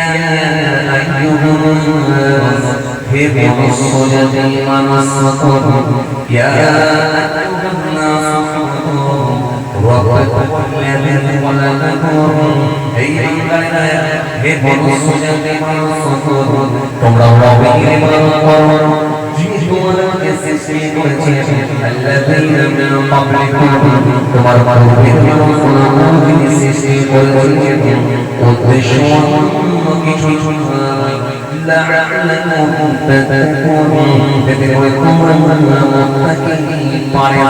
يا أيها الناس اهبطوا جميعا واستقروا يا أيها الناس ربكم الذي خلقكم اهبطوا جميعا واستقروا তোমরা রবের ইবাদত করো যিনি তোমাদেরকে সৃষ্টি করেছেন আল্লাযীনা মিন ক্বাবলিকুম তোমার পূর্বে যিনি সৃষ্টি করেছেন উদ্দেশ্য কিছু নয় লাআল্লাকুম তাত্তাকুন যাতে তোমরা মুত্তাকিন পারে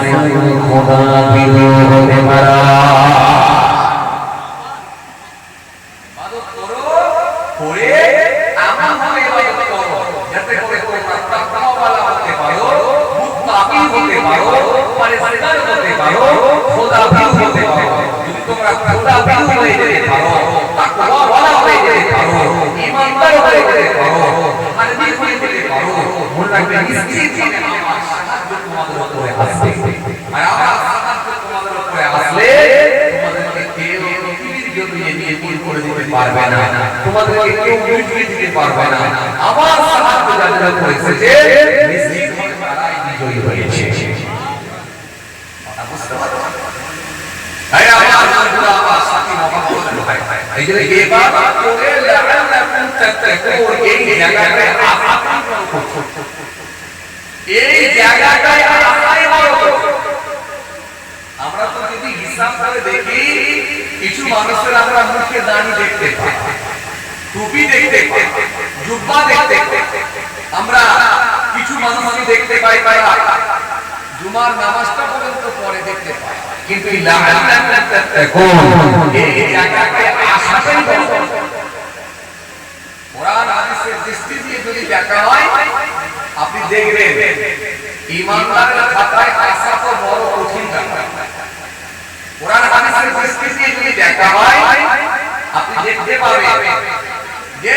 খোদা ভীরু হতে পারো ইবাদত করো করে আমাকে ইবাদত করো যাতে করে তোমরা তাকওয়াওয়ালা হতে পারো মুত্তাকিন হতে পারো পরেশগার হতে পারো খোদা ভীরু হতে পারো যদি তোমরা খোদা ভীরু হয়ে যেতে পারো তাকওয়াওয়ালা হয়ে যেতে পারো ঈমানদার হয়ে যেতে পারো আরবি হয়ে যেতে পারো মনে রাখবে নিশ্চিতভাবে আমার সাহায্য তোমাদের উপরে আসবে আর আমার সাহায্য তোমাদের উপরে আসলে তোমাদেরকে কেউ পৃথিবীর জমিনে নিয়ে ভুল করে দিতে পারবে না তোমাদেরকে কেউ লুটিয়ে দিতে পারবে না আমার সাহায্য যাদের উপরে এসেছে নিশ্চিতভাবে তারাই বিজয়ী হয়েছে কথা বুঝতে পারছো তাই আমার বন্ধুরা আমার সাথী মহব্বত ভাই এই যে ইবাদত করে লাআল্লাকুম তাত্তাকুন এই জায়গাটায় আপনি এই জায়গাটায় আসাই বড় আমরা তো যদি হিসাব করে দেখি কিছু মানুষের আমরা মুখে দাড়ি দেখতে পাই টুপি দেখতে পাই জুব্বা দেখতে পাই আমরা কিছু মানুষকে দেখতে পাই জুমার নামাজটা পর্যন্ত পরে দেখতে পাই কিন্তু এই লাআল্লাকুম তাত্তাকুন এই জায়গাটায় আসাই বড় কোরআন হাদিসের দৃষ্টি দিয়ে যদি দেখা হয় আপনি দেখবেন ঈমানদারের খাতায় আসা তো বড় কঠিন ব্যাপার কোরআন হাদিসের দৃষ্টি দিয়ে যদি দেখা হয় আপনি দেখতে পাবেন যে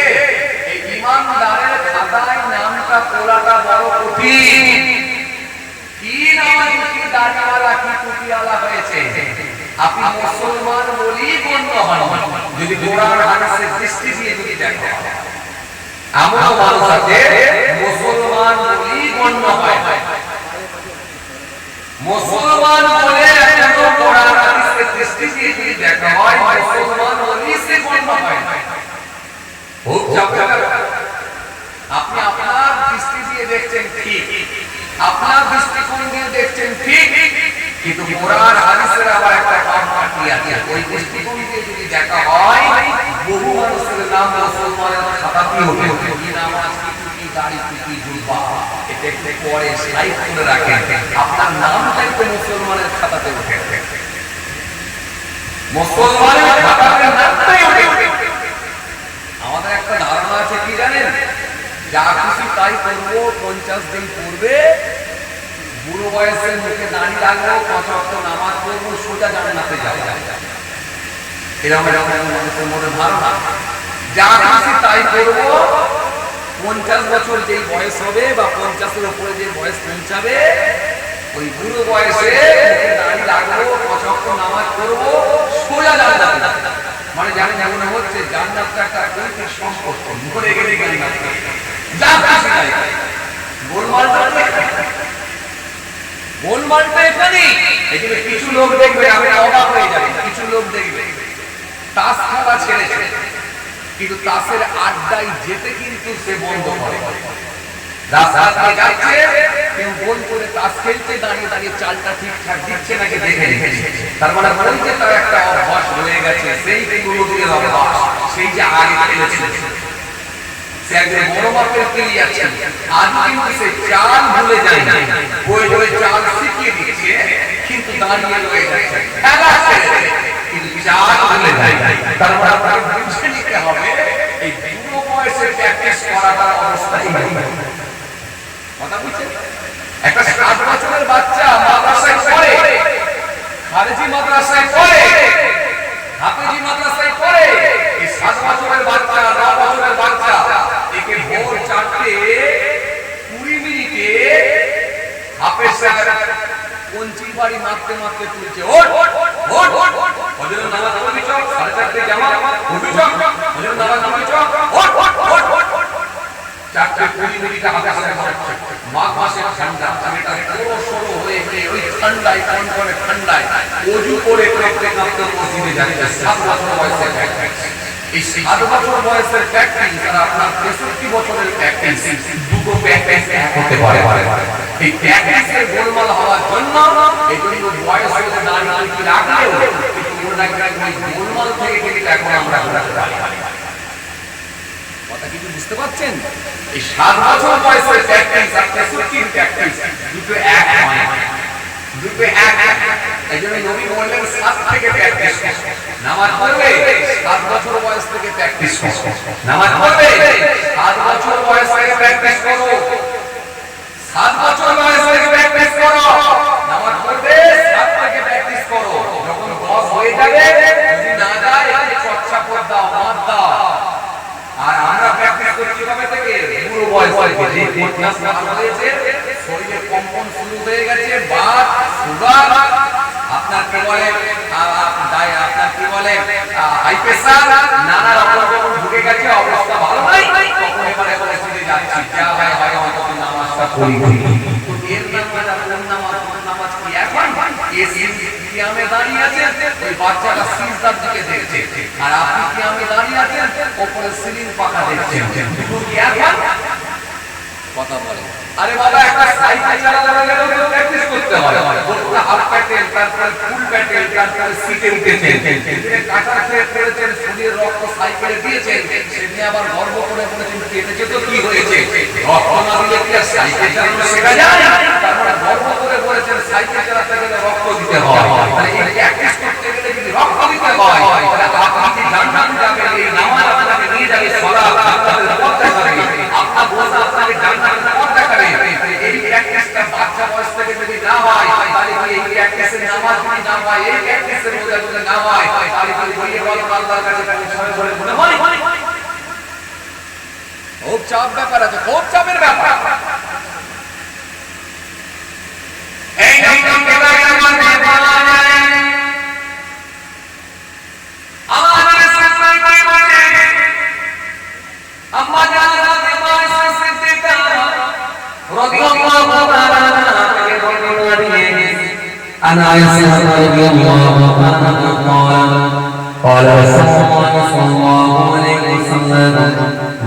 এই ঈমানদারের খাতায় নামটা তোলাটা বড় কঠিন কি নাম কি দাড়িওয়ালা কি টুপিওয়ালা হয়েছে আপনি মুসলমান বলি গণ্য হন যদি কোরআন হাদিসের দৃষ্টি দিয়ে যদি দেখা হয় এমন মানুষ আছে মুসলমান বলি গণ্য হয় মুসলমান বলে একজন কোরআন হাদিসের দৃষ্টি দিয়ে যদি দেখা হয় মুসলমান বলি সে গণ্য হয় খুব চাপের আপনি আপনার দৃষ্টি দিয়ে দেখছেন ঠিক আপনার দৃষ্টিকোণ দিয়ে দেখছেন ঠিক কিন্তু কোরআন হাদিসের আবার একটা পার্থক্য আছে ওই দৃষ্টিকোণ দিয়ে যদি দেখা হয় বহু মানুষের নাম মুসলমানের খাতাতে ওঠে কি নামাজ কি দাড়ি কি জুব্বা এটা একটু পরে স্লাইড করে রাখেন আপনার নামটাই তো মুসলমানের খাতাতে ওঠে মুসলমানের খাতাতে নামটাই ওঠে আমাদের একটা ধারণা আছে কি জানেন যা খুশি তাই করবো 50 দিন পূর্বে বুড়ো বয়সে মুখে দাঁড়িয়ে রাখবো 5 ওয়াক্ত নামাজ পড়বো সোজা জান্নাতে যাবো এরকম মানুষের মধ্যে ধারণা যা খুশি তাই করবো 50 বছর যেই বয়স হবে বা 50-এর উপরে যে বয়স পৌঁছাবে ওই বুড়ো বয়সে মুখে দাঁড়িয়ে রাখবো 5 ওয়াক্ত নামাজ পড়বো সোজা জান্নাতে মানে জানেন এমন হচ্ছে জান্নাতটা একটা ঐতিক সম্পর্ক মরে গেলে জান্নাত যা খুশি তাই গোলমালটা এখানে এখানে কিছু লোক দেখবে আপনি অবাক হয়ে যাবেন কিছু লোক দেখবে তাস খেলা ছেড়েছে কিন্তু তাসের আড্ডায় যেতে কিন্তু সে বন্ধ করে রাস্তায় যাচ্ছে কেউ গোল করে তাস খেলতে দাঁড়িয়ে দাঁড়িয়ে চালটা ঠিকঠাক দিচ্ছে নাকি দেখে রেখেছে তার মানে বলতে তার একটা অভ্যাস হয়ে গেছে সেই পূর্বদিনের অভ্যাস সেই যে আগে খেলেছিল সে একজন বড় মাপের প্লেয়ার ছিল আজ কিন্তু সে চাল ভুলে যায় না বই বই চাল শিখিয়ে দিচ্ছে কিন্তু দাঁড়িয়ে রয়ে যাচ্ছে খেলা ছেড়ে কিন্তু চাল ভুলে যায় তার মানে আপনাকে বুঝে নিতে হবে এই বুড়ো বয়সে প্র্যাকটিস করাটার অবস্থাই নাই কথা বুঝছেন একটা 7 বছরের বাচ্চা মাদ্রাসায় পড়ে খারেজি মাদ্রাসায় পড়ে হাফেজি মাদ্রাসায় পড়ে এই 7 বছরের বাচ্চা 9 বছরের বাচ্চা একে ভোর 4:20 মিনিটে হাফেজ সাহেব কোনচি বাড়ি মারতে মারতে তুলছে ওঠ ওঠ ওঠ ফজরের নামাজ পড়বি চল 4:30 জামাত পড়বি চল ফজরের নামাজ পড়বি চল ওযু করে কাঁপতে কাঁপতে মসজিদে যাচ্ছে 7 বছর বয়সে প্র্যাকটিস। এই 7 বছর বয়সের প্র্যাকটিস আর আপনার 63 বছরের প্র্যাকটিস, দুটো প্র্যাকটিস এক হতে পারে। এই প্র্যাকটিসের গোলমাল হওয়ার জন্য এজন্য বয়স হলে দাঁড়িয়ে কি রাখলেও কিন্তু মনে রাখবেন ওই গোলমাল থেকে কিন্তু এখন আমরা ঘোরাতে পারি। কথা কি বুঝতে পারছেন? এই 7 বছর বয়সের প্র্যাকটিস আর 63 প্র্যাকটিস দুটো এক হয়, দুটো এক। এইজন্য নবী বললেন 7 থেকে প্র্যাকটিস করো, নামাজ পড়বে 7 বছর বয়স থেকে প্র্যাকটিস করো, নামাজ পড়বে 7 বছর বয়স থেকে প্র্যাকটিস করো, 7 বছর বয়স থেকে প্র্যাকটিস করো, নামাজ পড়বে 7 থেকে প্র্যাকটিস করো। যখন বয়স হয়ে যাবে যদি না যায় একটু চর্চা করে দাও, মার দাও। আর আমরা প্র্যাকটিস করছি কবে থেকে? পুরো বয়স থেকে। যে ফিটনেস ভালো হয়েছে, শরীরে কম্পন শুরু হয়ে গেছে, বাত সুগার, আপনার কি বলে আপনার কি বলে হাই প্রেসার, নানা রকম যখন ঢুকে গেছে, অবস্থা ভালো নাই, তখন এবারে বলে চলে যাচ্ছি যা হয় হয় অন্তত নামাজটা পড়ি। তো এর নামাজ কি এখন কিয়ামে দাঁড়িয়ে আছেন, ওই বাচ্চাটা সিজদার দিকে দেখছে, আর আপনি কিয়ামে দাঁড়িয়ে আছেন উপরে সিলিং পাখা দেখছেন। দুটো কি এখন? কথা বলে। আরে বাবা, একটা সাইকেল চালাতে গেলেও তো প্র্যাকটিস করতে হয়। বলতে হাফ প্যাটেল, তারপরে ফুল প্যাটেল, তারপরে সিটে উঠেছেন, এদিকে কাটা খেয়ে পড়েছেন, শরীরে রক্ত সাইকেলে দিয়েছেন, সেদিন আবার গর্ব করে বলেছেন কেটেছে তো কি হয়েছে? রক্ত না দিলে কি আর সাইকেল চালানো শেখা যায়? তারপরে গর্ব করে বলেছেন সাইকেল চালাতে গেলে রক্ত দিতে হয়। তাহলে এই প্র্যাকটিস করতে গেলে যদি রক্ত দিতে হয়, তাহলে আপনি কি জান্নাতে যাবেন, এই নামাজ আপনাকে নিয়ে যাবে, সালাত আপনাকে পথ দেখাবে, আপনার বোঝা আপনাকে জান্নাতে পথ দেখাবে। এই প্র্যাকটিসটা বাচ্চা বয়স থেকে যদি না হয়, তাহলে কি এই প্র্যাকটিসের নামাজ যদি না হয়, এই প্র্যাকটিসের রোজা যদি না হয়, তাহলে কি বইয়ের বদল আল্লাহর কাছে পৌঁছাবে বলে মনে হয়? খুব চাপ ব্যাপার আছে, খুব চাপের ব্যাপার। এই রকম ব্যাপারের মধ্যে বলা যায় আমাদের সামনে বলে আম্মা জানা দেওয়া সিদ্দিকা রাদিয়াল্লাহু তাআলা থেকে বর্ণনা দিয়ে আনা আয়েশা রাদিয়াল্লাহু তাআলা قال رسول الله صلى الله عليه وسلم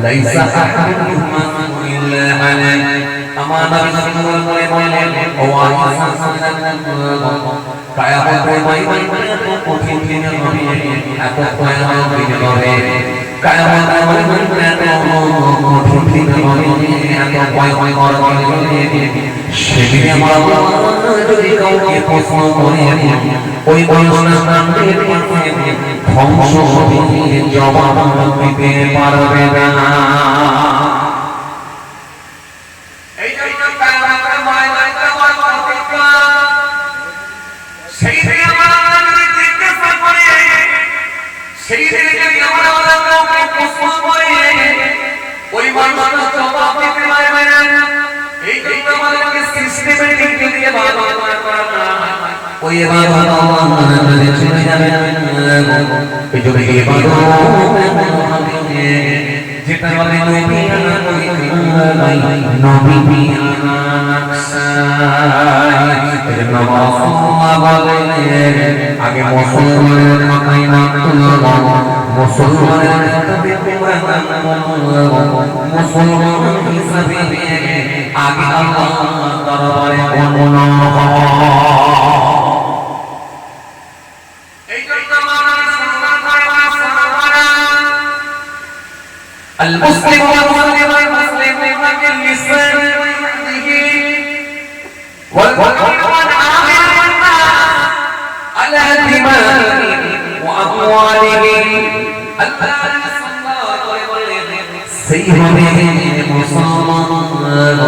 ليس أحد يؤمن إلا عليه أما نبي صلى الله عليه وسلم وعيسى صلى الله عليه وسلم কায়া বলতে ভাই ভাই কঠিন দিনের নবী এত ভয় হবে কায়া বলতে ভাই ভাই এত কঠিন দিনের নবী এত ভয় ভয় করে সেদিনে আমার যদি কাউকে প্রশ্ন করে ওই অনুষ্ঠানের পাশে ধ্বংস দিয়ে জবাব দিতে পারবে না। এই জন্য কায়ামতের ময়দানে আমার প্রতিজ্ঞা সেই দিন আমরা যদি জিজ্ঞাসা করি, সেই দিন যদি আমরা কাউকে প্রশ্ন করি, ওই মানুষটা জবাব দিতে পারবে না। এই জন্য আমাদেরকে সিস্টেমেটিক দিয়ে ভালো করা ওই ইবাদত আল্লাহর কাছে চলে যাবে। এই জন্য ইবাদত যেটা বলে নবী নবী রাসূলুল্লাহ বলেন আগে মুসলমানের মাথায় মাতুল্লাহ, মুসলমানের কাছে মুসলমান হিসাবে আগে আল্লাহর দরবারে অনুনয়। المسلم والمسلم والمسلم باللسان ويده والعامل والناس على دمائهم وأموالهم الله صلى الله عليه وسلم سيهم مسلمان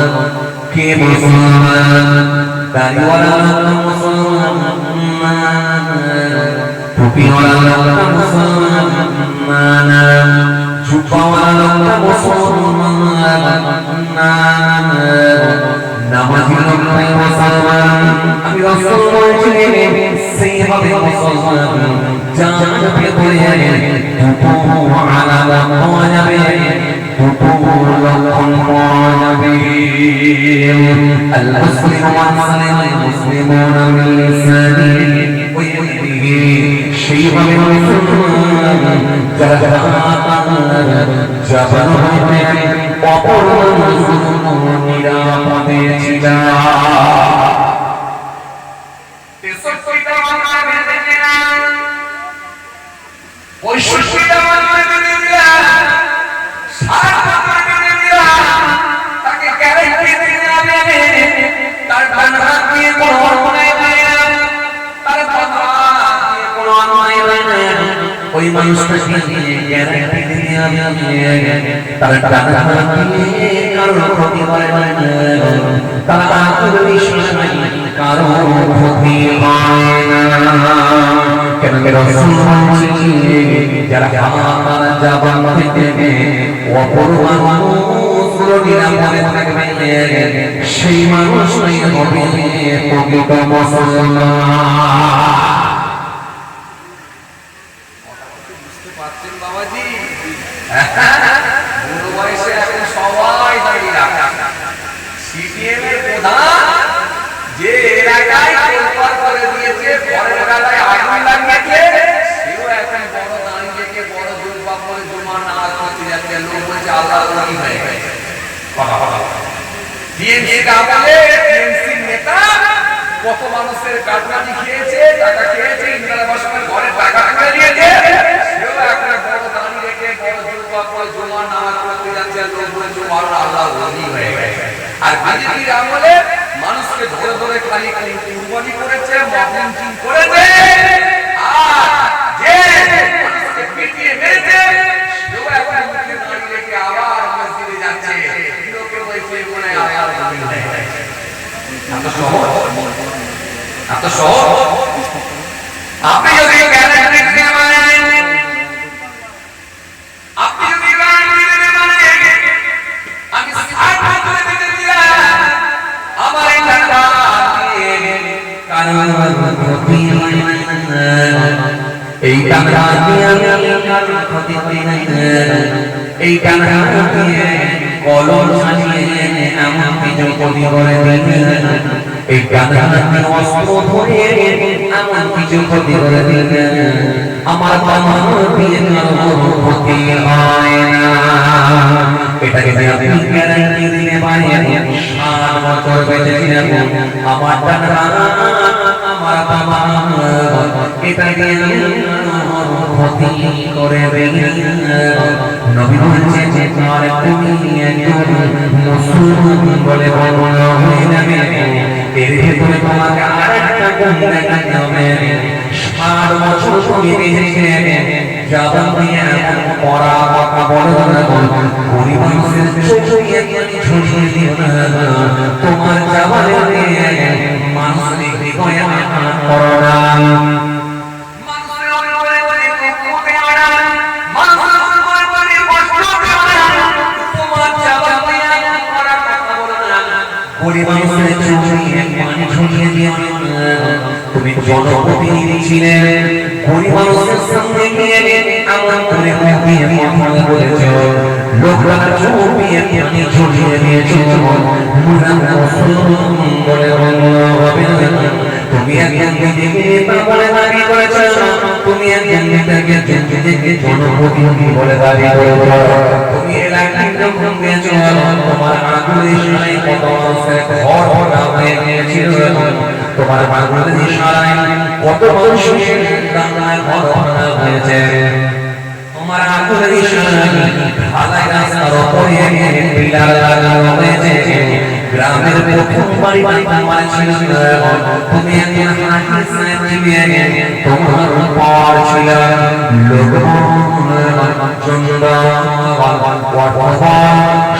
كي مسلمان داري ولا مسلمان توفي ولا مسلمان Subhanallah Muhammad Namazi Rabbi Muhammad Abi Rasulullah Jilini Sayyidi Muhammad Jangan berkaya Tupu ala Nabi Tupu lakun Nabi Al-Muslim wal-Muslim Muslimun bil-Lisani সেইভাবে যারা জবান হইতে অপর নিরাপদে ছিল। ওই মানুষটাকে গ্যারান্টি দিয়ে তারা টাকা দিয়ে কারোর ক্ষতি করে না, তারা আত্মবিশ্বাস কারো ক্ষতি হয় না। কেন রাসূল যারা আমার জবান থেকে অপর মানুষগুলো নিরাপদে থাকবে সেই মানুষই হবে প্রকৃত মুসলমান। বাবাজি বুড়ো বয়সে এখন সবাই দাঁড়িয়ে রাখা সিপিএম এর প্রধান যে এলাকায় তোলপাড় করে দিয়েছে, ঘরের বেলায় আগুন লাগিয়েছে, সেও এখন বড় দাঁড়িয়ে রেখে বড় জুলপা করে জমা না করতে যাচ্ছে। লোক বলছে আল্লাহ ওলি হয়ে গেছে। টিএমসির আমলে টিএমসির নেতা কত মানুষের কাটমানি খেয়েছে, টাকা খেয়েছে, ইন্দিরা আবাসের ঘরে টাকা তুলে দিয়েছে, সেও এখন বড় দাঁড়িয়ে রেখে বড় জুলপা করে জমা না করতে যাচ্ছে। লোক বলছে আল্লাহ ওলি হয়ে গেছে। আর বিজেপির আমলে মানুষকে ধরে ধরে খালি কুরবানি করেছে, মবলিং করেছে, আর যে মানুষকে পিটিয়ে মেরেছে সেও এখন মুখে দাঁড়িয়ে রেখে আবার মসজিদে যাচ্ছে। লোকে বলছে মনে আবার ওলি হয়ে গেছে। এত সহজ, এত সহজ। আপনি যদি গ্যারান্টি দিতে পারেন, আপনি যদি গ্যারান্টি দিতে পারেন, আমি 60 বছর দিতে দিলাম আমার এই টাকা কারণ ক্ষতি হয় না, এই টাকা দিয়ে কারণ ক্ষতি হয় না, এই টাকা দিয়ে কলম চালিয়ে এমন কিছু ক্ষতি করে দিলেন, এই টাকা দিয়ে অস্ত্র ধরে এমন কিছু ক্ষতি করে দিলেন, আমার বাবা দিয়ে কারো ক্ষতি হয় না। এটাকে যে আপনি গ্যারান্টি দিলে পারেন 60 বছর বেঁচে ছিলেন আমার টাকা আমার বাবা, এটা দিয়ে ক্ষতি করে দিলেন। নবী বলেছেন যে আর তুমি একজন মুসলমান বলে বলা হয়ে যাবে, এর ভেতরে তোমাকে আরেকটা গুণ দেখাতে হবে। 60 বছর তুমি বেঁচেছিলে, জবান দিয়ে পড়া কথা বলো না, গরিব মানুষের চোখে ছড়িয়ে দিও না, তোমার জবানে মানুষের হৃদয়ে আঘাত করো না। তুমি জনপ্রতিনিধি ছিলেন, গরিব মানুষের সামনে গিয়ে এমন করে কথা বলেছ, লোকরা চুপিয়ে পানি ছড়িয়ে দিয়েছ, বলে হবে না। তুমি একজন নিজেকে নেতা বলে দাবি করেছ, তুমি একজন নেতাকে জনপ্রতিনিধি বলে দাবি করেছ, তুমি এলাকায় যখন গেছ তোমার আগুনের ইশারায় কত মানুষের ঘর ভরা হয়ে গিয়েছিল, তোমার আগুনের ইশারায় কত মানুষের কান্নায় ঘর ভরা হয়েছে, তোমার আগুনের ইশারায় ঢালাই রাস্তার উপরে পিলার লাগানো হয়েছে, গ্রামের প্রথম বাড়িটা তোমার ছিল, তুমি একজন হাকিম সাহেব ছিলে, তোমার উপর ছিল লোকজন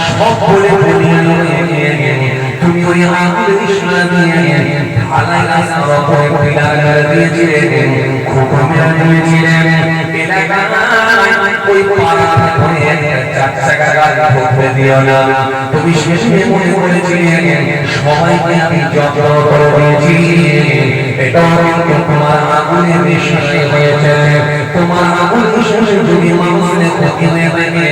সব বলে তুমি ওই আগুনের ইশারা দিয়ে ঢালাই রাস্তার উপরে পিলার দিয়েছিলে, খোপা মেরে দিয়েছিলে, ওই পাড়া ধরে চার চাকা গাড়ি ঢুকতে দিও না। তুমি শেষে মনে করেছিলে সবাইকে আমি যত্ন করে দিয়েছি, এটাও কিন্তু তোমার আগুনের ইশারায় হয়েছে। তোমার আগুনের ইশারায় যদি মানুষের ক্ষতি হয়ে থাকে,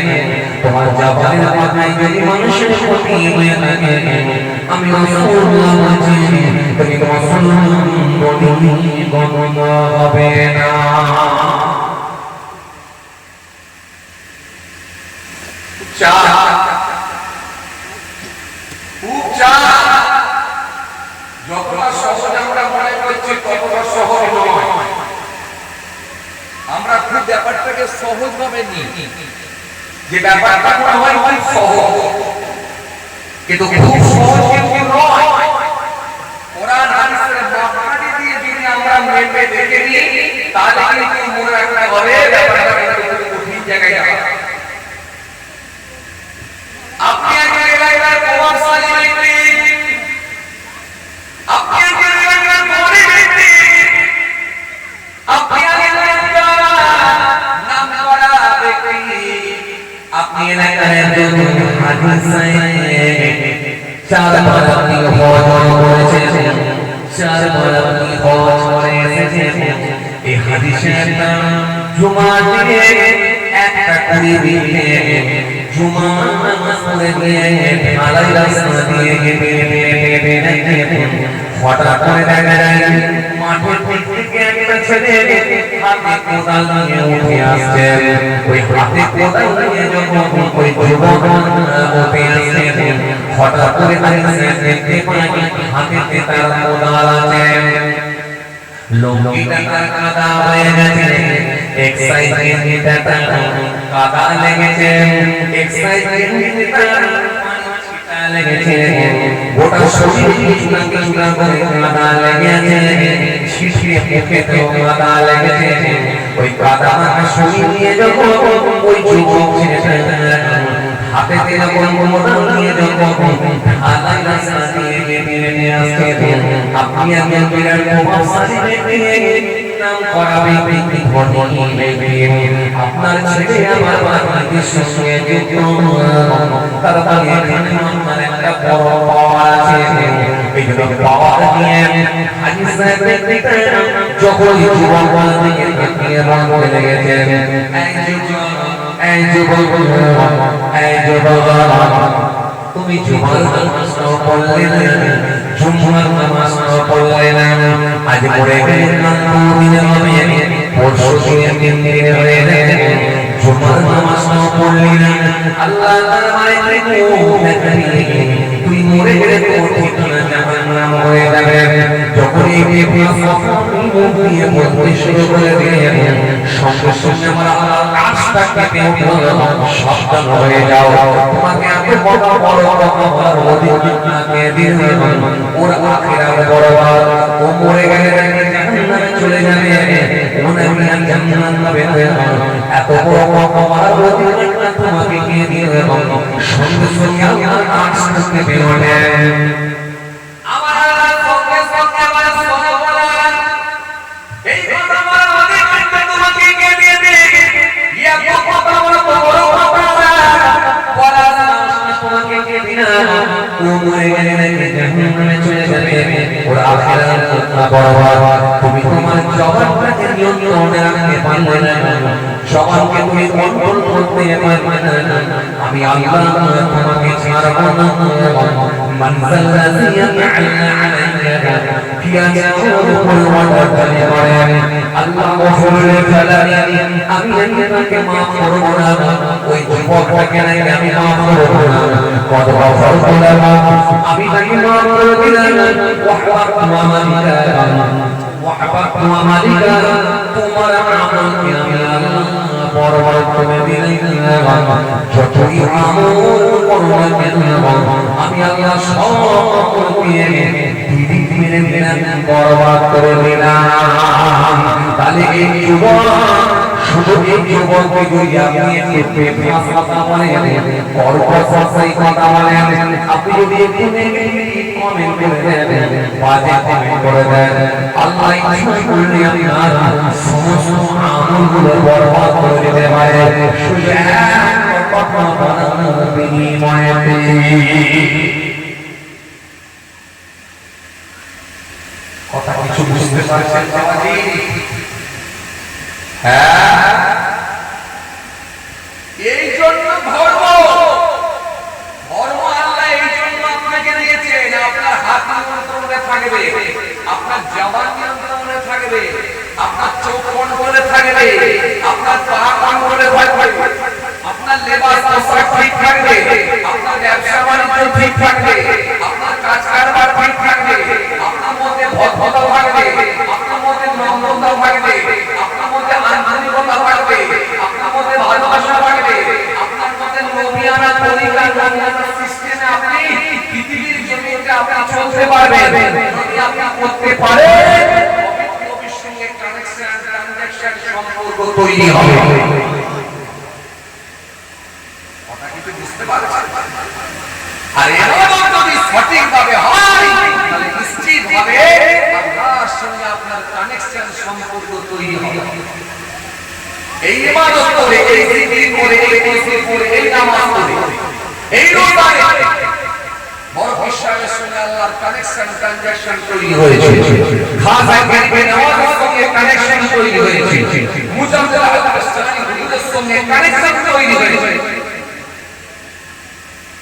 তোমার তোমার জবানের কথায় যদি মানুষের ক্ষতি হয়ে থাকে আমি রাসূলুল্লাহ বলছি তুমি রাসূলুল্লাহ বলি গণনা হবে না। যতটা সহজ আমরা মনে করছি ততটা সহজ নয়। আমরা খুব ব্যাপারটাকে সহজ ভাবে নিই, যে ব্যাপারটা মনে হয় খুব সহজ, কিন্তু খুব সহজ কিন্তু নয়। কোরআন হাদিসের মাপকাঠি দিয়ে যদি আমরা মেপে দেখে নিই তাহলে কিন্তু মনে রাখতে হবে ব্যাপারটা কিন্তু কঠিন জায়গায় যাবে। আপনি আগে এলাকার প্রভাবশালী ব্যক্তি, আপনি আগে এলাকার বড় ব্যক্তি, আপনি আগে এলাকার নামকরা ব্যক্তি, আপনি এলাকার একজন হাদিসে চারবার আপনি হজ করেছেন, চারবার আপনি হজ করে এসেছেন। এই হাদিসের নাম জুমা দিনে একটা কুড়ি দিনে জুমা নামাজ পড়ে গিয়ে ঢালাই রাস্তা দিয়ে হঠাৎ করে দেখা যায় মাঠের দিক থেকে একটা ছেলে হাতে কোদাল নিয়ে উঠে আসছে। ওই হাতে কোদাল নিয়ে যখন ওই যুবক উঠে আসছে হঠাৎ করে দেখতে পাই হাতে তার কোদাল আছে, লুঙ্গিটা তার কাদা হয়ে গেছে, এক সাইড গেঞ্জিটা তার কাদা লেগেছে, এক সাইড গেঞ্জিটা ছিটা লেগেছে, গোটা শরীর কিছুটা কিছুটা করে কাদা লেগেছে, শিশিরে মুখেতেও কাদা লেগেছে। ওই কাদা মাখা শরীর নিয়ে যখন ওই যুবক ছেলেটা হাতে যখন কোদাল নিয়ে যখন ঢালাই রাস্তা দিয়ে বেরিয়ে আসছে, আপনি একজন বিরাট প্রভাবশালী ব্যক্তি, নাম করা ব্যক্তি, ধনী ব্যক্তি, আপনার ছেলে আমার বাড়ির সঙ্গে যুক্ত, তারপরে এখানে আপনার একটা বড় পাওয়ার আছে। এই জন্য পাওয়ার নিয়ে হাজি সাহেব ব্যক্তিটা যখন যুবক দিকে তাকিয়ে বলতে লেগেছেন, এই যুবক, এই যুবক, তুমি জুমার নামাজ পড়লে না, জুমার নামাজ পড়লে না, আজ পড়ে গেলে দিনে হবে, পরশু দিনে 3 দিন হয়ে যাবে, জুমার নামাজ পড়লে না, আল্লাহ তাআলা মাইকে তুই মরে গেলে তোর ঠিকানা জাহান্নাম হয়ে যাবে। যখন এই মুখ দিয়ে বলতে শুরু করে দিলেন, সঙ্গে সঙ্গে আমার আল্লাহ কাজটা কেটে উঠল, সাবধান হয়ে যাও, তোমাকে এত বড় বড় বড় অধিকারকে দিলেন, ওর আখিরাত বড়বার, ও মরে গেলে জাহান্নামে চলে যাবে, ওনাকে জান্নাত পাবে না, এত বড় বড় অধিকারটা তোমাকে কে দিলেন, সঙ্গে সঙ্গে আল্লাহ কাজটা কেটে উঠলেন। আমার আল্লাহ সঙ্গে সঙ্গে আমার সোনা বলেন, এই কথা আমার অধিকারটা তোমাকে কে দিয়ে দেবে? ইয়া কথা আমার তো বড় কথা না, বলা তোমাকে কে দিনা, ও মরে গেলে জাহান্নামে চলে যাবে, ওর আখিরাত বড়বার, তুমি তোমার জবানটাকে নিয়ন্ত্রণে রাখতে পারলে না, জবানকে তুমি কন্ট্রোল করতে পারলে না, আমি আল্লাহ তোমাকে ছাড়ব না। মান যাল্লাযী ইয়াফআলু আলাইয়া ফিয়াজাউরু ওয়া তালিমারেন, আল্লাহ গফুরুল ফালাম, আমি তোমাকে মাফ করব না, ওই যুবকটাকে নাই আমি মাফ করব না, কত গফরতু লাহু, আমি তাকে মাফ করে দিলাম, ওয়াহবাতু আমালিকা, ওয়াহবাতু আমালিকা, তোমার আমলকে আমি আল্লাহ বরবাদ করে দিলাম, যতই আমল করো না কেন আমি আল্লাহ সবকে দিদি মেরে দিলাম, বরবাদ করে দিলাম। তাহলে এই যুবক, শুধু এই যুবককে যদি আপনি একটু কথা বলেন, পরপরই কথা বলেন, আপনি যদি একটু কমেন্ট করে দেন, বাজে কমেন্ট করে দেন, আল্লাহ ইচ্ছা করলে আপনার সমস্ত আমলগুলো বরবাদ করে দিতে পারে, শুধু এক কথা বলার বিনিময়ে। কথা কিছু বুঝতে পারছেন বাবাজি? হ্যাঁ, এই জন্য ধর্ম পরিকল্পনা সিস্টেমে আপনি পৃথিবীর জমিতে আপনি চলতে পারবেন যদি আপনি করতে পারেন নবীর সঙ্গে কানেকশন ট্রানজাকশন সম্পর্ক তৈরি হবে কথা কি বুঝতে পারছেন আর এমন যদি সঠিকভাবে হয় তাহলে নিশ্চিতভাবে আল্লাহর সঙ্গে আপনার কানেকশন সম্পর্ক তৈরি হবে এই ইবাদত করে এই জিকির করে এই তাসবিহ করে এই নামাজ করে এই রোজা রেখে বড় বিশ্বাসের সঙ্গে আল্লাহর কানেকশন ট্রানজাকশন তৈরি হয়েছে খাস একবার নামাজের সঙ্গে কানেকশন তৈরি হয়েছে মুজাদ্দিদ আল-আশআরী হুজুরের সঙ্গে কানেকশন তৈরি হয়েছে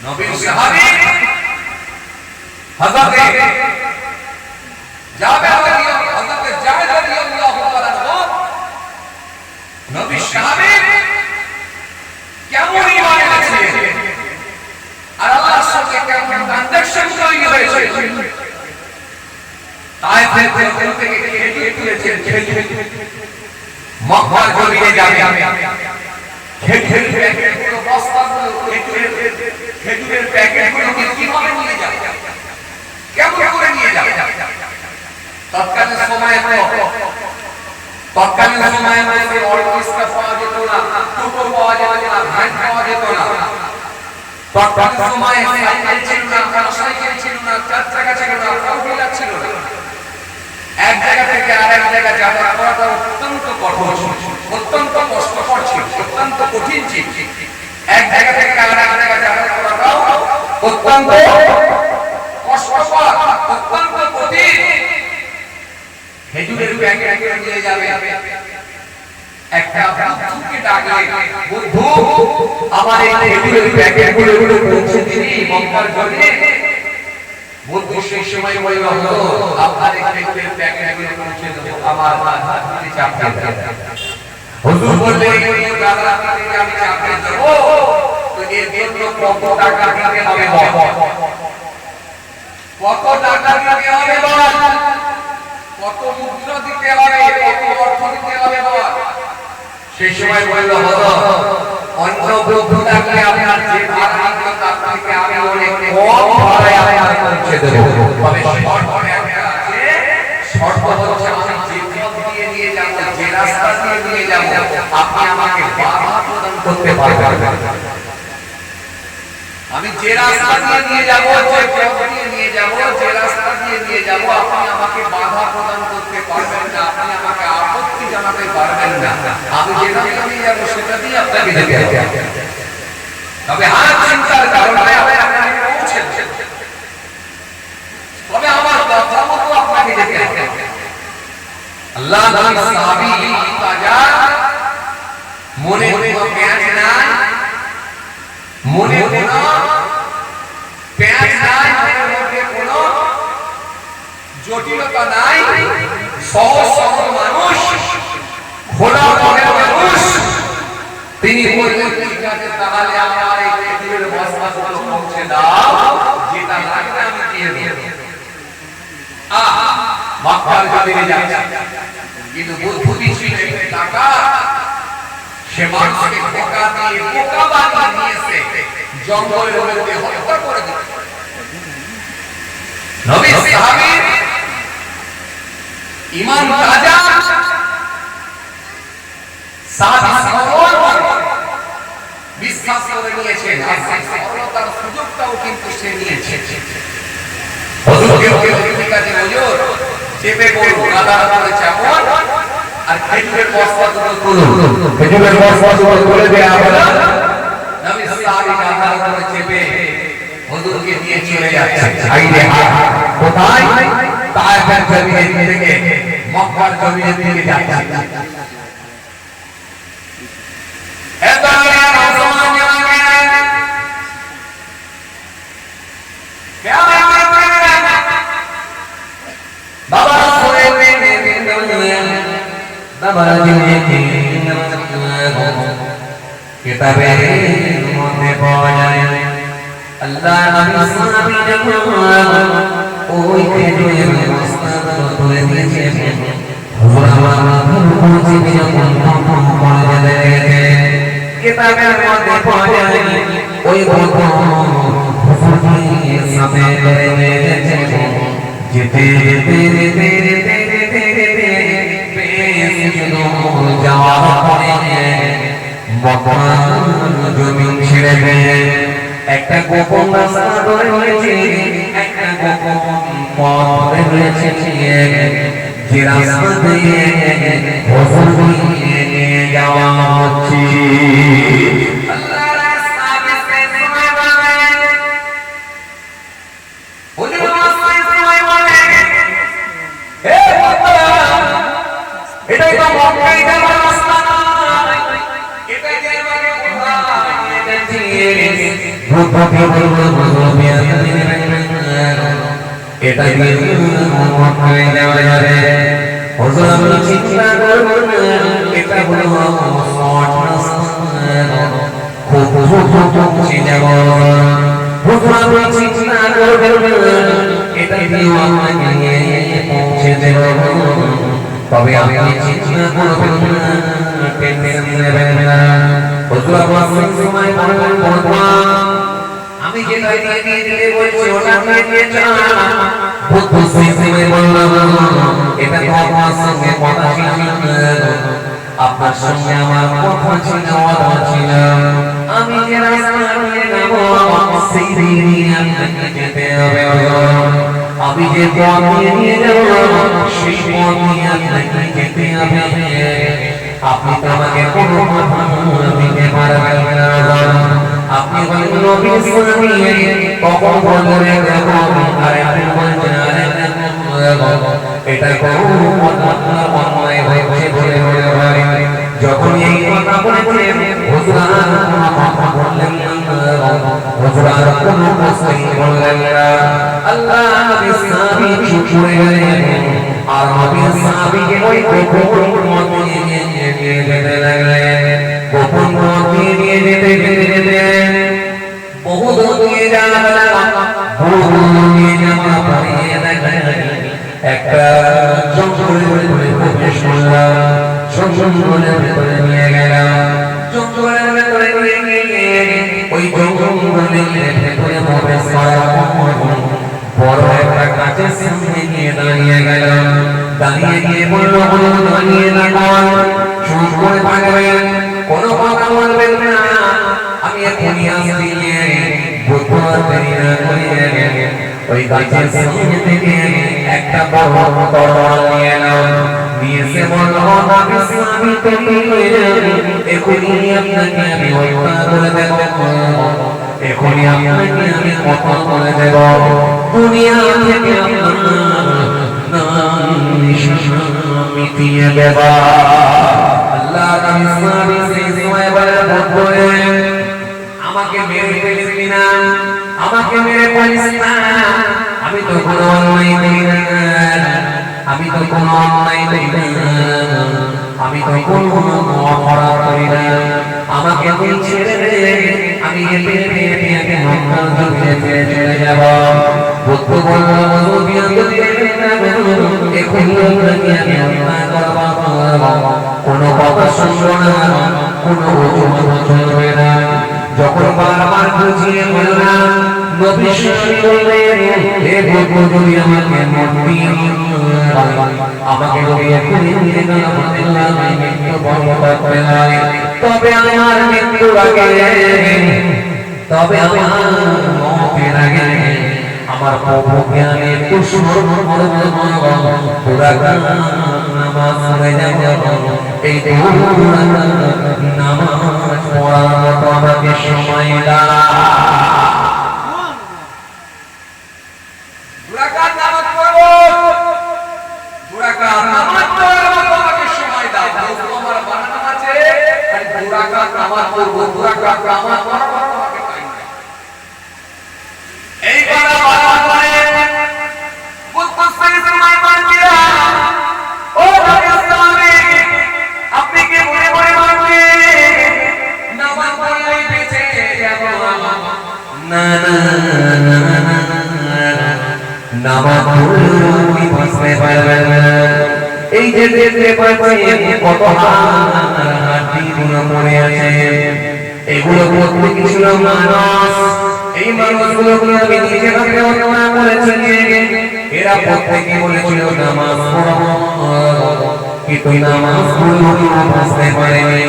নবীর সাহাবী হযরত জাবের রাদিয়াল্লাহু তাআলা নবী সাহাবী কেমন ঈমান আছে আর আল্লাহর সঙ্গে কেমন ট্রানজাকশন তৈরি হয়েছে তায়েফের থেকে খেলিয়ে তুলেছেন মক্কার জমিনে যাবে খেজুরের বস্তাগুলো খেজুরের প্যাকেটগুলোকে কিভাবে নিয়ে যাবে কেমন করে নিয়ে যাবে তৎকালীন সময়ে সেই অর্কেস্ট্রা পাওয়া যেত না টোটো পাওয়া যেত না ভ্যান পাওয়া যেত না তৎকালীন সময়ে সাইকেল ছিল না মোটরসাইকেল ছিল না চার চাকা ছিল না ফোর হুইলার ছিল না এক জায়গা থেকে আরেক জায়গা যাওয়া করাটা অত্যন্ত কঠোর অত্যন্ত কষ্টকর ছিল অত্যন্ত কঠিন ছিল এক জায়গা থেকে আরেক জায়গা যাওয়া করাটাও অত্যন্ত কষ্টকর অত্যন্ত কঠিন খেজুরের প্যাকেট নিয়ে যাবে একটা বুদ্ধকে ডাকলে বুদ্ধ আমার এই খেজুরের প্যাকেটগুলো পৌঁছে দিবি মক্কার জমিনে বুদ্ধ সেই সময় বলল আপনার এই খেজুরের প্যাকেটগুলো পৌঁছে দেব আমার মাথায় চাপিয়ে দেব হুজুর বললেন দাদা আপনাকে আমি চাপিয়ে দেব তো এর জন্য কত টাকা দিতে হবে বল কত টাকা দিতে হবে বল কত মুদ্রা দিতে হবে কত অর্থ দিতে হবে বল সেই সময় বলল হযরত অন্য বুদ্ধ থাকলে আপনার যে ভাড়া দিত তার থেকে আমি অনেক কম ভাড়ায় আপনার পৌঁছে দেব তবে শর্ত একটা আছে শর্ত হচ্ছে আমি যে পথ দিয়ে নিয়ে যাব যে রাস্তা দিয়ে নিয়ে যাব আপনি আমাকে বাধা প্রদান করতে পারবেন আমি যে রাস্তা দিয়ে নিয়ে যাব যে পথ দিয়ে নিয়ে যাব যে রাস্তা দিয়ে নিয়ে যাব আপনি আমাকে বাধা প্রদান করতে পারবেন না আপনি আমাকে আপত্তি জানাতে পারবেন না আমি যেটা নিয়ে যাব সেটা দিয়ে আপনাকে যেতে হবে তবে আর চিন্তার কারণে আপনি পৌঁছেন তবে আমার কথা মতো আপনাকে যেতে হবে আল্লাহ নবী সাহাবী তাজা মনে কোনো জ্ঞান নাই মনে কোনো প্যাঁচ নাই মনের মধ্যে কোনো জটিলতা নাই সহজ সরল মানুষ খোলা মনের মানুষ তিনি বললেন ঠিক আছে তাহলে আমার এই খেজুরের বস্তাগুলো পৌঁছে দাও যেটা লাগবে আমি দিয়ে দেব মক্কার জমিনে যাচ্ছে কিন্তু বুদ্ধি ছিল টাকা সে মানুষকে ধোঁকা দিয়ে বোকা বানিয়ে নিয়েছে জঙ্গলের মধ্যে হত্যা করে দিয়েছে নবী সাহাবীর ঈমান তাজা সাহাবী সরল বিশ্বাস করে নিয়েছেন আর সেই সরলতার সুযোগটাও কিন্তু সে নিয়েছে হুজুরকে ঠিক আছে হুজুর চেপে পড়ুন আলাদা করে চাপন আর খেজুরের বস্তাগুলো তুলুন খেজুরের বস্তাগুলো তুলে দেয়া হলো নবী সাহাবী আলাদা করে চেপে হুজুরকে নিয়ে চলে যাচ্ছে আইরে কোথায় তায়েফের জমিনে থেকে মক্কার জমিনে দিকে যাচ্ছে এত মুসলমান জামাকে বাবা শুনে বাবা দিনে কিতাবের মধ্যে পাওয়া যায় আল্লাহ নবী সাহাবী যখন ওই খেজুরের বস্তাগুলো তুলে দিয়েছেন হুজুর আমার মাথার উপর চেপে যখন করে দিলেন কিতাবের মধ্যে পাওয়া যায় ওই ওই বন্ধু সাথে যেতে যাওয়ার পরে জমি ছেড়ে একটা গোপন রাস্তা রয়েছে, একটা গোপন পথ রয়েছে, যে রাস্তা দিয়ে নিয়ে যাওয়া হচ্ছে। এটাই তো মক্কায় যাওয়ার রাস্তা নয়, এটাই যাওয়ার এটা দিয়ে মক্কায় যাওয়া যাবে। হুজুর আপনি চিন্তা করবেন না, এটা হলো শর্ট রাস্তা, খুব পৌঁছে যাব। হুজুর আপনি চিন্তা করবেন না, এটা দিয়ে আপনাকে পৌঁছে দেব। তবে আপনি চিন্তা করবেন না, টেনশন নেবেন না। হুজুর আপনি সময় বলবেন আমি যেটা দিয়ে দিতে বলছি ওটা দিয়ে চান। বুদ্ধ সিস্টেমে বললাম এটা তো আপনার সঙ্গে কথা ছিল, আপনার সঙ্গে আমার কথা ছিল, কথা ছিল। আমি যে রাস্তা দিয়ে যাব সেই দিকে আপনাকে যেতে হবে। আমি যে পথ নিয়ে যাব সেই পথ নিয়ে আপনাকে যেতে হবে। আপনি তো আমাকে কোনো কথা দিতে পারবেন না। আপনি বলেন নবীর সামনে কখন বললেন দেখো আর এখন বলছেন আরে দেখো, এটা কোন আপনার অন্যায় হয়েছে বলে মনে হয়। যখন এই কথা বলেছেন হুজুর আর কোনো কথা বললেন না, হুজুর আর কোনো প্রশ্নই বললেন না। আল্লাহ নবীর সাহাবী চুপ করে গেলেন আর নবীর সাহাবীকে ওই গোপন পথ নিয়ে যেতে লাগলেন। গোপন পথ নিয়ে যেতে বহু দূর নিয়ে যাওয়ার পরে একটা জঙ্গলের প্রবেশ করলাম। জঙ্গলের ভেতরে নিয়ে গেলাম। জঙ্গলের ভেতরে নিয়ে গিয়ে ওই জঙ্গলের ভেতরে প্রবেশ করার বড় একটা গাছের সামনে গিয়ে দাঁড়িয়ে গেলাম। দাঁড়িয়ে গিয়ে বললো দাঁড়িয়ে থাকুন, চুপ করে থাকবেন, কোনো কথা বলবেন না। আমি এখনই আসছি। ওই গাছের সামনে থেকে একটা বড় তরোয়াল নিয়ে এলাম। নিয়ে এসে বলল আমি এখনই আপনাকে আমি হত্যা করে দেব, এখনই আপনাকে আমি হত্যা করে দেব। দুনিয়া থেকে আপনার নাম মিটিয়ে দেব। আল্লাহ নবী সেই সময় বলেন আমাকে মেরে ফেলিস না, আমাকে মেরে ফেলিস না। আমি তো কোনো অন্যায় করি না, আমি তো কোনো অন্যায় করি না, আমি তো কোনো অপরাধ করি না। আমাকে তুই ছেড়ে দে, আমি হেঁটে হেঁটে হেঁটে মক্কার দিকে চলে যাব। বুদ্ধ বলল এখনই আপনাকে আমি হত্যা করব, কোনো কথা শুনবো না, কোনো অজুহাত চলবে না। যখন বারবার বুঝিয়ে বললাম নবী বললেন হে বুদ্ধ তুমি আমাকে মরবি, আমাকে নবী এখনই নিয়ে গেল আমি মৃত্যু বরণ করতে নাই। তবে আমার মৃত্যুর আগে, তবে আমার মতের আগে আমার প্রভুকে আমি একটু স্মরণ করব, পুরা নামাজ পড়ে যাব। এই নামাজ পড়ার মতো আমাকে সময় দাও। দুরাকাত নামাজ পড়বো, দুরাকাত নামাজ পড়ার মতো আমাকে সময় দাও। আমার বানানো আছে খালি দুরাকাত নামাজ পড়বো, দুরাকাত নামাজ পড়ার মতো আমাকে টাইম দাও। এই কথা বলার পরে বুদ্ধ সেই সময় বলছিল ও নবীর সামনে আপনি কি মনে মনে ভাবছেন নামাজ পড়লেই বেঁচে যাব? না না না, নামাজ পড়লেও আপনি বাঁচতে পারবেন না। এই যে দেখতে পাচ্ছেন কত হাড্ডিগুলো পড়ে আছে, এগুলো প্রত্যেকে ছিল মানুষ। এই মানুষগুলোকে আমি নিজে হাতে রচনা করেছি। এরা প্রত্যেকে বলেছিল নামাজ পড়বো, কিন্তু নামাজ পড়বো বুঝতে পারেনি।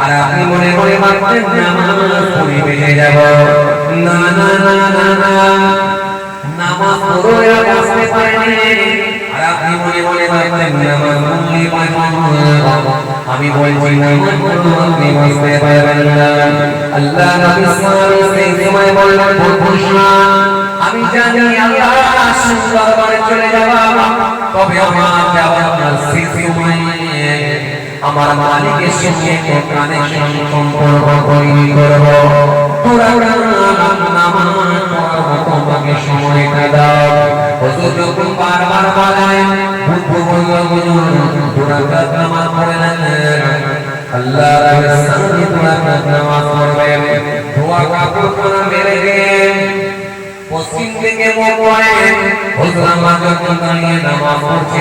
আর আপনি মনে করে ভাবছেন নামাজ পড়ে বেঁচে যাব। না না না না না, নামাজ পড়ো এরা বুঝতে পারেনি। আর আপনি মনে মনে ভাবছেন নামাজ পড়লে বাঁচব। আমি বলছি নামাজ পড়ো আপনি বুঝতে পারবেন না। আল্লাহ নবী সাল্লাল্লাহু আলাইহি ওয়াসাল্লাম বললেন, আমি জানি আল্লাহ দরবারে চলে যাব, তবে আমার যাওয়ার সময়ে আমার মালিকের সঙ্গে কানেকশন সম্পর্ক তৈরি করব। তোরা নামাজ পড়ার তোমাকে সময়টা দাও। হুজুর যখন বারবার বলেন, বুদ্ধ বলল হুজুর তোরা নামাজ পড়ে না, আল্লাহ রাসূল তোরা নামাজ পড়বেন। দোয়া কাপড় মেরে গেলেন, পশ্চিম থেকে মুখ করে হুজুর আমার যখন দাঁড়িয়ে নামাজ পড়ছে,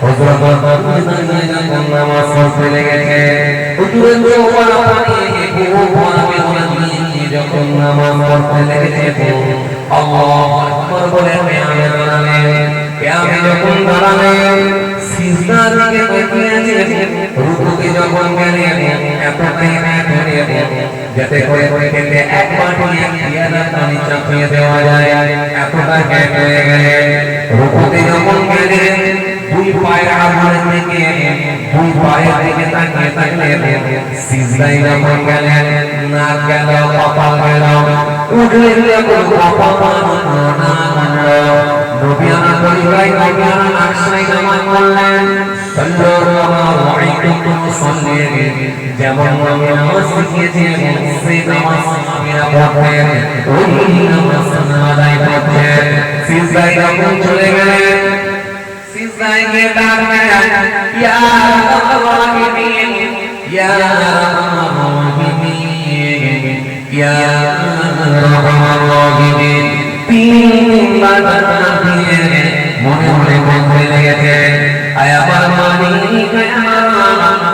হুজুর আমার দাঁড়িয়ে যখন নামাজ পড়তে লেগেছে, হুজুরের চোখের পানি বুক ভরাবে ভরে যখন নামাজ পড়তে লেগেছে, আল্লাহু আকবার বলে আমি যখন দাঁড়ালেন, সিজদার দিকে তাকিয়ে রুকুতে যখন গেলেন, এতটাই যাতে করে পেটে এক বাটি পেয়ালা পানি চাপিয়ে দেওয়া যায়, এতটা গ্যাপ হয়ে গেলে রুকুতে যখন গেলেন, দুই পায়ের আঙুলের দিকে দুই পায়ের দিকে তাকিয়ে থাকলেন, সিজদায় যখন গেলেন, নাক গেল, কপাল গেল, উঠলেন যখন কপাল না নবী আমার তরিকায় নবী আমার নকশায় নামাজ পড়লেন। সাল্লাল্লাহু আলাইহি ওয়াসাল্লাম যেমন নবী নামাজ শিখিয়েছেন সেই নামাজ সাহাবীরা পড়তেন, ওই নামাজ আদায় করতেন। সিজদায় যখন চলে গেলেন, সিজদায় গিয়ে ডাকলেন, ইয়া রাব্বাল ইয়া রাব্বাল ইয়া রাব্বাল তিনবার মনে মনে বলতে লেগেছে, আয় আমার মালিক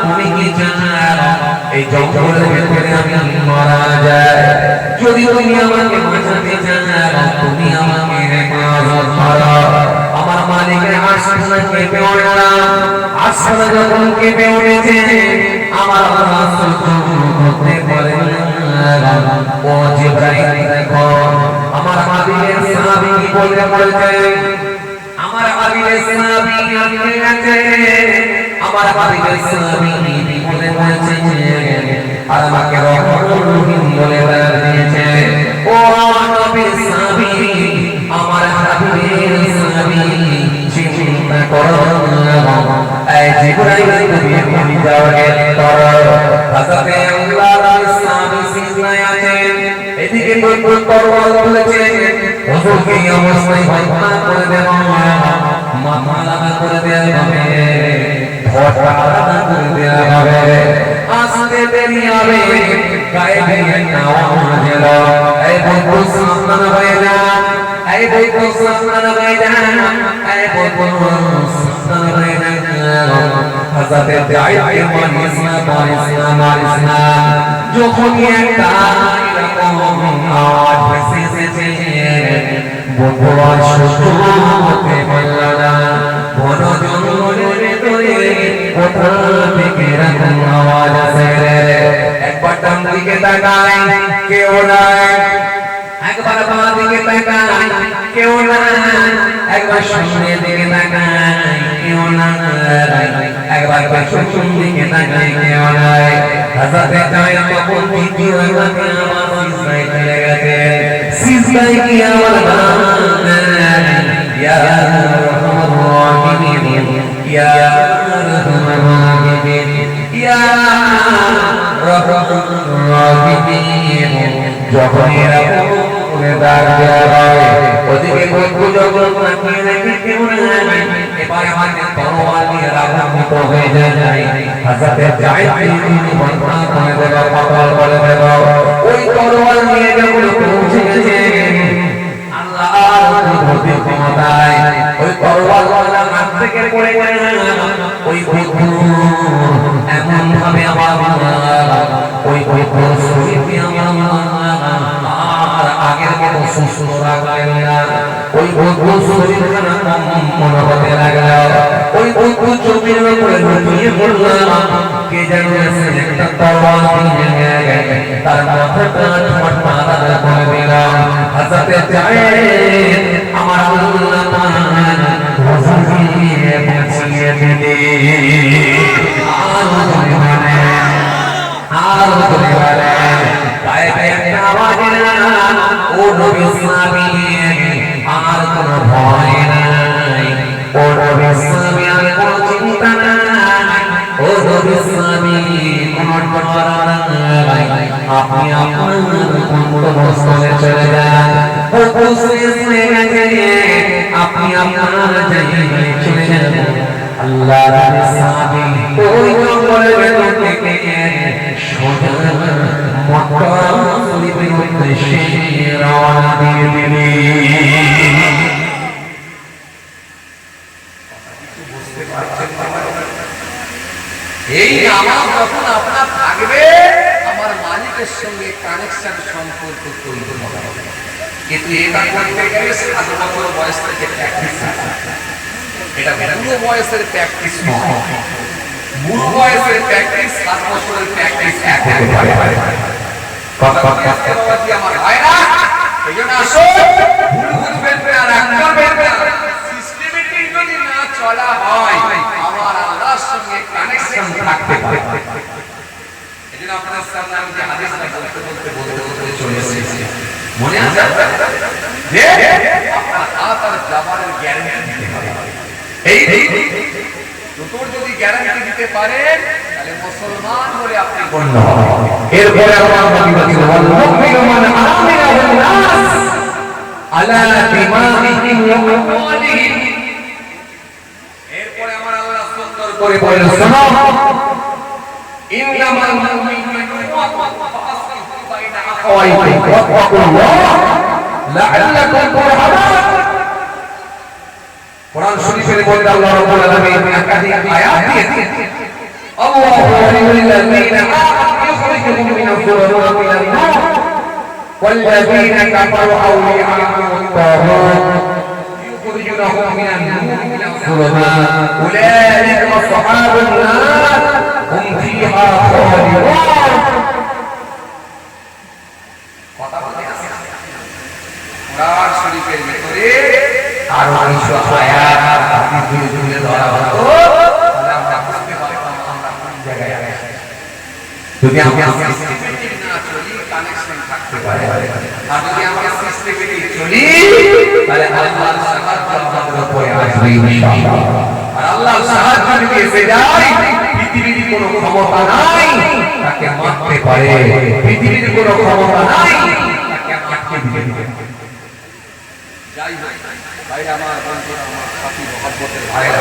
তুমি কি জানো এই জঙ্গলের ভিতরে আমি মারা যায়, যদি তুমি আমাকে বাঁচাতে চাও তুমি আমাকে হেফাজত করো। আমার মালিকের আশপাশে কেঁপে উঠলাম, আশপাশে যখন কেঁপে উঠেছে আমার আল্লাহ সহ্য করতে পারেন না। ও জিবরাইল দেখো আমার হাবিবের সাহাবী কি বলেছে, আমার হাবিবের সাহাবী আপনি আছে, আমার হাবিবের সাহাবী বলেছে আর আমাকে রহমতুল রহিম বলে দিয়েছে। ও আমার নবীর সাহাবী, আমার হাবিবের সাহাবী চিন্তা করো না, এই জিবরাইল তুমি এখনি যাও হযরত আল্লাহর সাহাবী সিজদায় আছেন, এদিকে নতুন তরবাল তুলেছে, হুজুরকে এই অবস্থায় হত্যা করে দেওয়া, মাথা আলাদা করে দেওয়া হবে, ঠোঁট আলাদা করে দেওয়া হবে, আসতে দেরি হবে, গায়ে গায়ে আওয়াজ এলো, এই বন্ধু সাবধান হয়ে যান, এই বন্ধু সাবধান হয়ে যান, এই বন্ধু সাবধান হয়ে যান। হযরত জায়েদ মারিসনা যখনই একটা আওয়াজ ভেসে এসেছে, বন্ধু আর সহ্য করতে পারল না, ঘন জঙ্গলের ভেতরে কোথা থেকে এরকম আওয়াজ আসে, একবার ডান দিকে তাকায় কেউ নাই, একবার বাঁ দিকে তাকায় কেউ নাই, একবার সামনের দিকে তাকায় কেউ নাই, একবার পেছন দিকে তাকায় কেউ নাই। হযরত জায়েদ তখন দ্বিতীয়বার আবার সিজদায় চলে গেছে, সিজদায় গিয়ে আবার বললেন, ইয়া রাহমানুর রাহিম, ইয়া রাহমানুর রাহিম, ইয়া রাহমানুর রাহিম। যখন এরা বলে ডাক দেওয়া হয়, ওদিকে বন্ধু যখন তাকিয়ে দেখে কেউ নাই, এবার আমাকে তরোয়াল দিয়ে রাগান্বিত হয়ে যায়। হযরত জায়েদ তিনি বন্ধা করে দেওয়া, কপাল করে দেওয়া, ওই তরোয়াল নিয়ে যখন পৌঁছে গেছে আল্লাহর কুদরতের ক্ষমতায়, ওই তরোয়ালওয়ালা হাত থেকে পড়ে গেল, ওই বন্ধু এমন ভাবে আবার ওই শরীরকে সুস্থ রাখলেন না ওই অদ্ভুত শরীরখানা মনে হতে লাগলো ওই অদ্ভুত জমির উপরে লুটিয়ে পড়লাম কে যেন এসে একটা তলোয়ার দিয়ে তার মাথাটা ঠোঁট মারা করে দিলাম হাসাতে চায় আমার আল্লাহ বাঁচিয়ে বাঁচিয়ে দিলে আর করে বলে গায়ে গায়ে একটা আওয়াজ না ও নবী ইসলামী আর কোনো ভয় নাই ও নবী ইসলামী আর কোনো চিন্তা নাই ও নবী ইসলামী কোনো ডর নাই আপনি আপনার গন্তব্যস্থলে চলে যান ও খুশি গেছে আপনি আপনার জায়গায় চলে যান আল্লাহর ইসলামী ওই জঙ্গলের ভেতর থেকে সোজা মক্কা শরীফের উদ্দেশ্যে রওনা দিয়ে দিলেন এই নামাজ যখন আপনার থাকবে আমার মালিকের সঙ্গে কানেকশন সম্পর্ক তৈরি হবে কিন্তু এটা করতে গেলে 7 বছর বয়স থেকে প্র্যাকটিস এটা পুরো বয়সের প্র্যাকটিস নয় মূল বয়সের প্র্যাকটিস 7 বছরের প্র্যাকটিস এক হতে পারে কথা কি আমার হয় না এইজন্য আসো ভুল বুঝবেন না রাগ করবেন না সিস্টেমেটিক যদি না চলা হয় আমার আল্লাহর সঙ্গে কানেকশন থাকতে পারে এজন্য আপনাদের সামনে আমি যে হাদিসটা বলতে চলে এসেছি মনে আছে যে আপনার হাত আর জবানের গ্যারান্টি দিতে হবে এই দুটোর যদি গ্যারান্টি দিতে পারেন তাহলে মুসলমান বলে আপনি গণ্য হবেন এরপরে আল্লাহ নবী বলেন ওয়াল মুমিনু মান আমিনা বিন নাস আলা দিমাহিহিম ওয়া আমওয়ালিহিম এরপরে আমার আল্লাহ সুন্দর করে বলেন শোনো ইন্নামাল মুমিনুনা ফাসলিহু বাইনা আখাওয়াইকুম ওয়াত্তাকুল্লাহ লাআল্লাকুম তুরহামুন কোরআন শরীফের মধ্যে আল্লাহ রাব্বুল আলামিন একাধিক আয়াত দিয়েছেন আল্লাহু ওয়ালিয়ুল্লাযীনা আমানু ইখরিজুহুম মিনাল যুলুমাতি ইলান নূর ওয়াল্লাযীনা কাফারু আওলিয়াহুমুত তাগুত ইখরিজুহুম মিনান নূর ইলাল যুলুমাত উলাইকা আসহাবুন নার হুম ফিহা খালিদুন কথা বলতে আছে কোরআন শরীফের ভিতরে আর কিছু আয়াত আপনি ধীরে ধীরে ধরা হতো তাহলে আমরা বুঝতে পারতাম আমরা কোন জায়গায় আছি যদি আমরা সিস্টেমেটিক না চলি কানেকশন থাকতে পারে আর যদি আমরা সিস্টেমেটিক চলি তাহলে আল্লাহর সাহায্য আমাদের উপরে আসবে ইনশাআল্লাহ আর আল্লাহর সাহায্য যদি এসে যায় পৃথিবীর কোনো ক্ষমতা নাই তাকে মারতে পারে পৃথিবীর কোনো ক্ষমতা নাই তাকে আটকে দিতে পারে যাই হোক ভাই আমার বন্ধুরা আমার সাথী মহব্বতের ভাইরা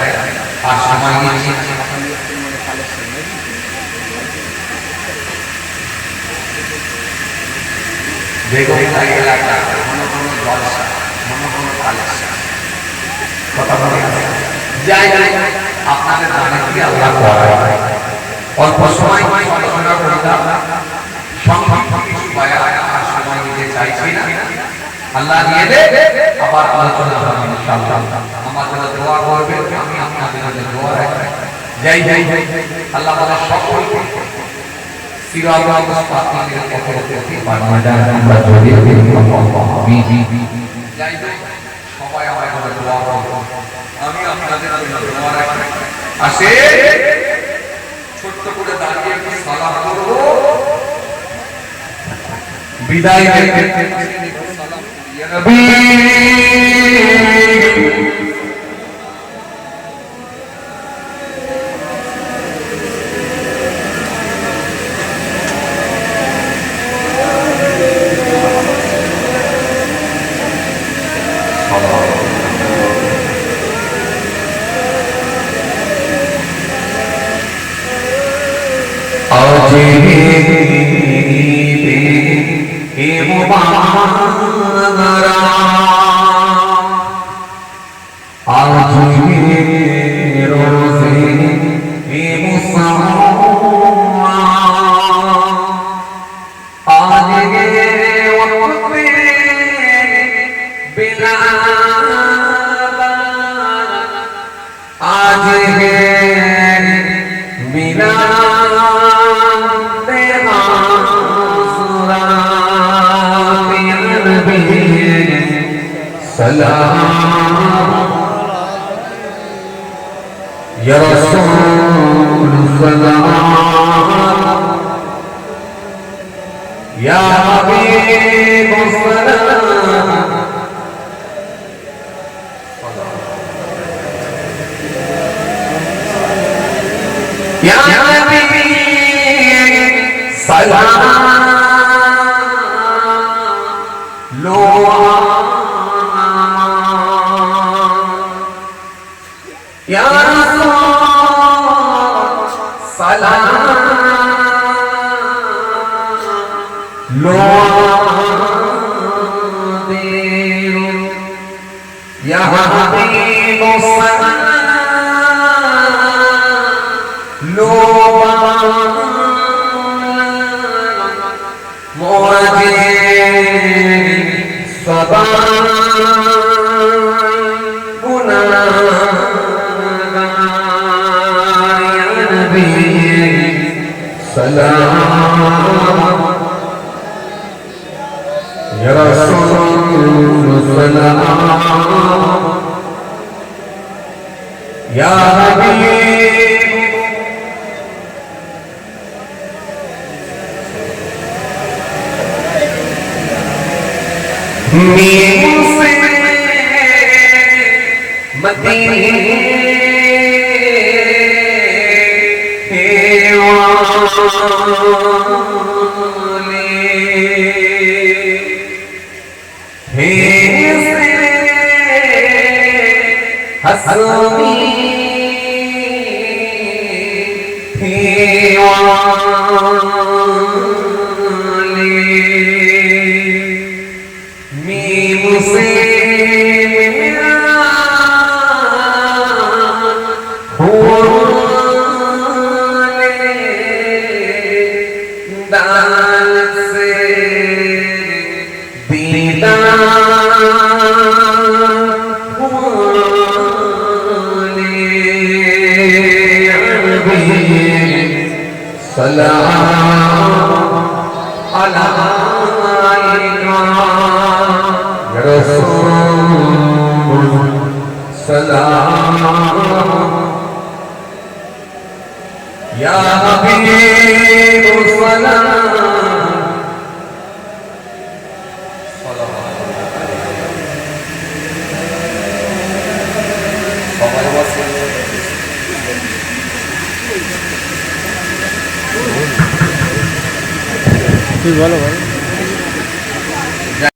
আর সময় নিয়ে বেগম ভাই এলাকা মনে কোনো জলসা মনে কোনো কালেকশন কথা বলে যাই যাই আপনাদের জানে কি আল্লাহ করায় অল্প সময় আলোচনা করলাম সংক্ষিপ্ত কিছু বয়ান আর সময় নিতে চাইছি না আল্লাহ দিয়ে দে আবার আলোচনা হবে ইনশাআল্লাহ আমার জন্য দোয়া করবেন আমি আপনাদের জন্য দোয়া রাখি জয় জয় জয় আল্লাহ তাআলা সকলকে সিরাতুল মুস্তাকিমের পথে প্রতি বান্দার আমরা জড়িয়ে দিই আমিন জয় জয় সবাই আমার জন্য দোয়া করুন আমি আপনাদের জন্য দোয়া রাখি আসে ছোট্ট করে দাঁড়িয়ে একটু সালাম করব বিদায় নিতে সালাম ইয়া নবী बिना आज है बिना तेरा सुरा प्यार भी सलाम या रसूल सलाम या हबीब सलाम या नबी सलाम लो या रसूल सलाम लो या हबीब सलाम लो मोजे सदा सलाम या रसूल सलाम या हबीब मुझसे मदीने हसनी मुझसे दाल से सलाम अलैका या रसूल सलाम या हबीब सलाम সবাই বসে তুই বলো ভাই।